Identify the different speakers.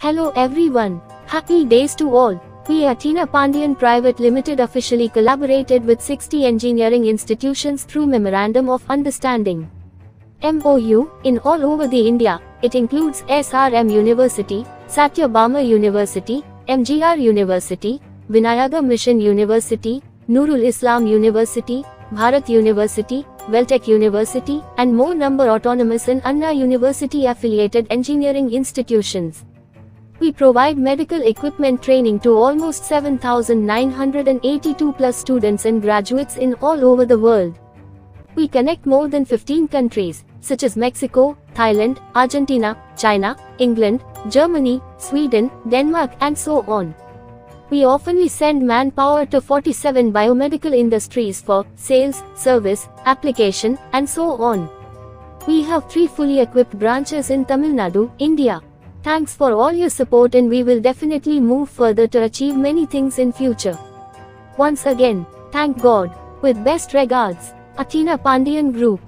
Speaker 1: Hello everyone. Happy days to all. We at Tina Pandian Private Limited officially collaborated with 60 engineering institutions through Memorandum of Understanding (MOU) in all over the India. It includes SRM University, Satyabama University, MGR University, Vinayaga Mission University, Nurul Islam University, Bharat University, Veltech University, and more number autonomous and Anna University affiliated engineering institutions. We provide medical equipment training to almost 7,982 plus students and graduates in all over the world. We connect more than 15 countries, such as Mexico, Thailand, Argentina, China, England, Germany, Sweden, Denmark, and so on. We oftenly send manpower to 47 biomedical industries for sales, service, application, and so on. We have 3 fully equipped branches in Tamil Nadu, India. Thanks for all your support, and we will definitely move further to achieve many things in future. Once again, thank God. With best regards, Tina Pandian Group.